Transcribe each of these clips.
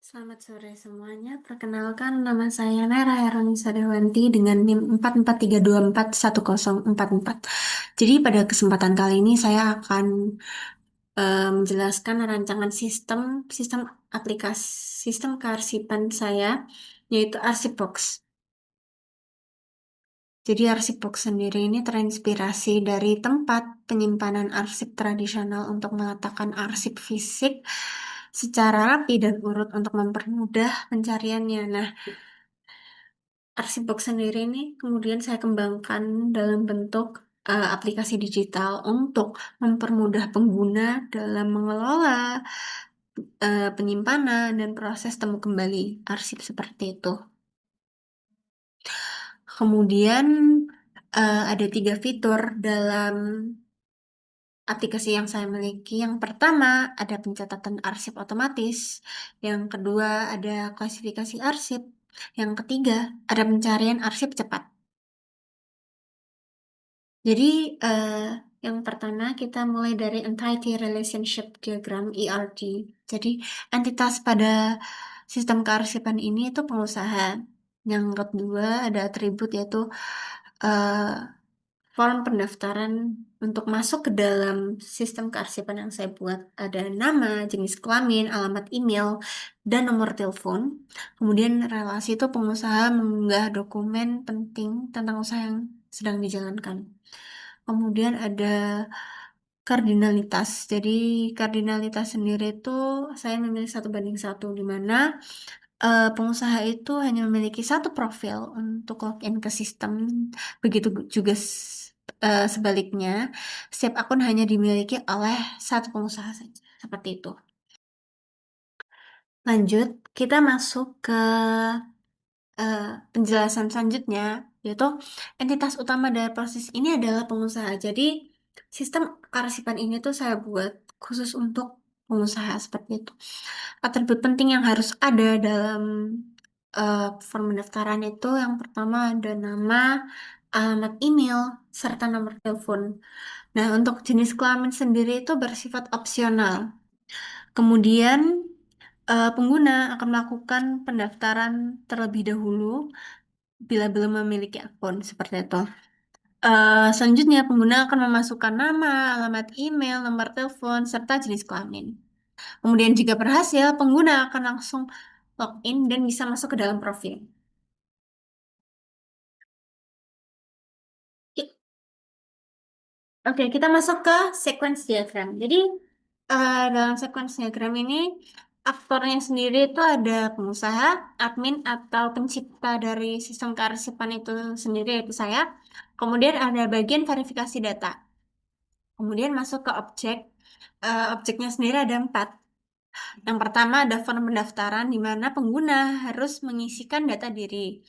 Selamat sore semuanya. Perkenalkan nama saya Nera Heronisa Dewanti dengan NIM 443241044. Jadi pada kesempatan kali ini saya akan menjelaskan rancangan sistem sistem aplikasi sistem kearsipan saya yaitu Arsipbox. Jadi Arsipbox sendiri ini terinspirasi dari tempat penyimpanan arsip tradisional untuk meletakkan arsip fisik secara rapi dan urut untuk mempermudah pencariannya. Nah, Arsipbox sendiri ini kemudian saya kembangkan dalam bentuk aplikasi digital untuk mempermudah pengguna dalam mengelola penyimpanan dan proses temu kembali arsip seperti itu. Kemudian ada tiga fitur dalam aplikasi yang saya miliki. Yang pertama ada pencatatan arsip otomatis. Yang kedua ada klasifikasi arsip. Yang ketiga ada pencarian arsip cepat. Jadi, eh, yang pertama kita mulai dari Entity Relationship Diagram (ERD). Jadi, entitas pada sistem kearsipan ini itu pengusaha. Yang kedua ada atribut yaitu eh, form pendaftaran untuk masuk ke dalam sistem kearsipan yang saya buat. Ada nama, jenis kelamin, alamat email, dan nomor telepon. Kemudian relasi itu pengusaha mengunggah dokumen penting tentang usaha yang sedang dijalankan. Kemudian ada kardinalitas. Jadi kardinalitas sendiri itu saya memilih 1:1 di mana pengusaha itu hanya memiliki satu profil untuk login ke sistem. Begitu juga sebaliknya, setiap akun hanya dimiliki oleh satu pengusaha saja. Seperti itu. Lanjut, kita masuk ke eh, penjelasan selanjutnya, yaitu entitas utama dari proses ini adalah pengusaha. Jadi, sistem kearsipan ini tuh saya buat khusus untuk pengusaha seperti itu. Atribut penting yang harus ada dalam form pendaftaran itu yang pertama ada nama, alamat email, serta nomor telepon. Nah, untuk jenis kelamin sendiri itu bersifat opsional. Kemudian pengguna akan melakukan pendaftaran terlebih dahulu bila belum memiliki akun seperti itu. Selanjutnya, pengguna akan memasukkan nama, alamat email, nomor telepon, serta jenis kelamin. Kemudian jika berhasil, pengguna akan langsung login dan bisa masuk ke dalam profil. Oke, kita masuk ke sequence diagram. Jadi, dalam sequence diagram ini, aktornya sendiri itu ada pengusaha, admin, atau pencipta dari sistem kearsipan itu sendiri, yaitu saya. Kemudian ada bagian verifikasi data. Kemudian masuk ke objek. Objeknya sendiri ada 4. Yang pertama ada form pendaftaran, di mana pengguna harus mengisikan data diri.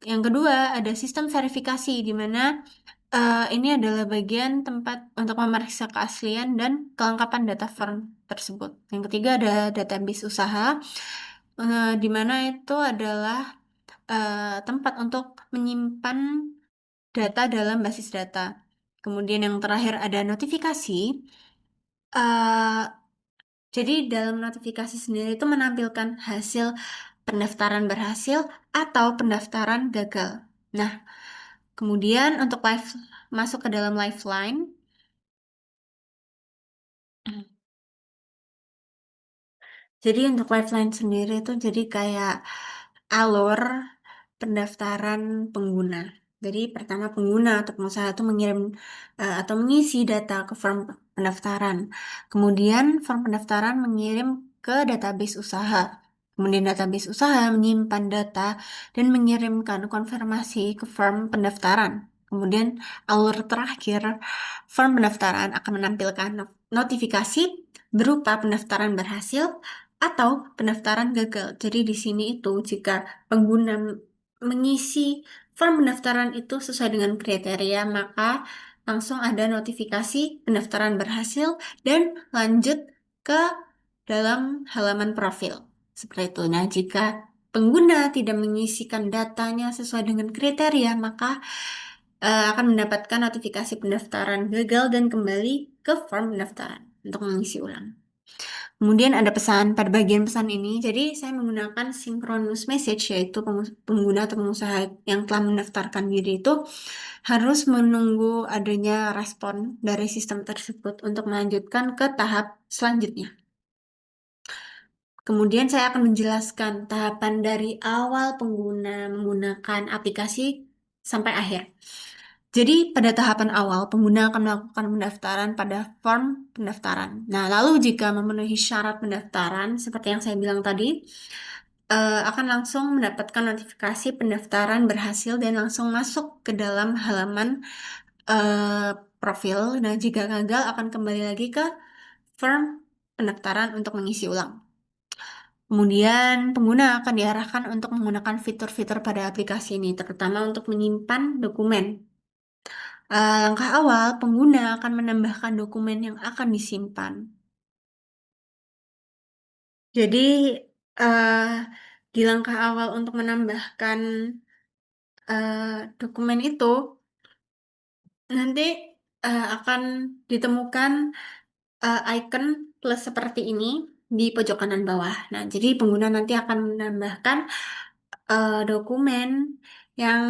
Yang kedua ada sistem verifikasi, di mana ini adalah bagian tempat untuk memeriksa keaslian dan kelengkapan data form tersebut. Yang ketiga ada database usaha, di mana itu adalah tempat untuk menyimpan data dalam basis data. Kemudian yang terakhir ada notifikasi. eh, jadi dalam notifikasi sendiri itu menampilkan hasil pendaftaran berhasil atau pendaftaran gagal. Nah, kemudian untuk live masuk ke dalam lifeline. Jadi untuk lifeline sendiri itu jadi kayak alur pendaftaran pengguna. Jadi pertama pengguna atau pengusaha itu mengirim atau mengisi data ke form pendaftaran. Kemudian form pendaftaran mengirim ke database usaha. Kemudian database usaha menyimpan data dan mengirimkan konfirmasi ke form pendaftaran. Kemudian alur terakhir, form pendaftaran akan menampilkan notifikasi berupa pendaftaran berhasil atau pendaftaran gagal. Jadi di sini itu jika pengguna mengisi form pendaftaran itu sesuai dengan kriteria, maka langsung ada notifikasi pendaftaran berhasil dan lanjut ke dalam halaman profil. Seperti itu. Nah, jika pengguna tidak mengisikan datanya sesuai dengan kriteria, maka akan mendapatkan notifikasi pendaftaran gagal dan kembali ke form pendaftaran untuk mengisi ulang. Kemudian ada pesan pada bagian pesan ini. Jadi saya menggunakan synchronous message, yaitu pengguna atau pengusaha yang telah mendaftarkan diri itu harus menunggu adanya respon dari sistem tersebut untuk melanjutkan ke tahap selanjutnya. Kemudian saya akan menjelaskan tahapan dari awal pengguna menggunakan aplikasi sampai akhir. Jadi pada tahapan awal, pengguna akan melakukan pendaftaran pada form pendaftaran. Nah, lalu jika memenuhi syarat pendaftaran, seperti yang saya bilang tadi, akan langsung mendapatkan notifikasi pendaftaran berhasil dan langsung masuk ke dalam halaman eh, profil. Nah, jika gagal, akan kembali lagi ke form pendaftaran untuk mengisi ulang. Kemudian, pengguna akan diarahkan untuk menggunakan fitur-fitur pada aplikasi ini, terutama untuk menyimpan dokumen. Langkah awal, pengguna akan menambahkan dokumen yang akan disimpan. Jadi, eh, di langkah awal untuk menambahkan dokumen itu, nanti akan ditemukan icon plus seperti ini di pojok kanan bawah. Nah, jadi pengguna nanti akan menambahkan dokumen yang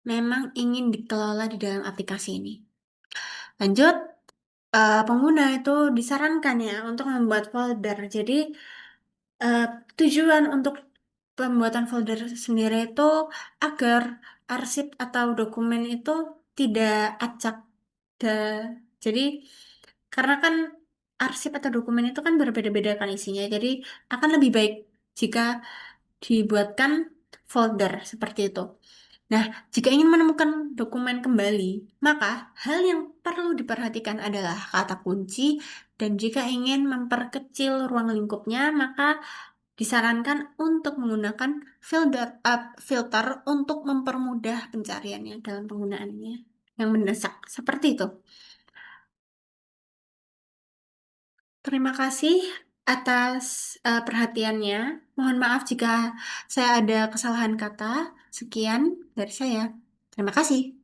memang ingin dikelola di dalam aplikasi ini. Lanjut, pengguna itu disarankan ya untuk membuat folder. Jadi, eh, tujuan untuk pembuatan folder sendiri itu agar arsip atau dokumen itu tidak acak. Jadi, karena kan arsip atau dokumen itu kan berbeda-beda kan isinya. Jadi, akan lebih baik jika dibuatkan folder seperti itu. Nah, jika ingin menemukan dokumen kembali, maka hal yang perlu diperhatikan adalah kata kunci, dan jika ingin memperkecil ruang lingkupnya, maka disarankan untuk menggunakan filter untuk mempermudah pencariannya dalam penggunaannya yang mendesak. Seperti itu. Terima kasih atas perhatiannya. Mohon maaf jika saya ada kesalahan kata. Sekian dari saya. Terima kasih.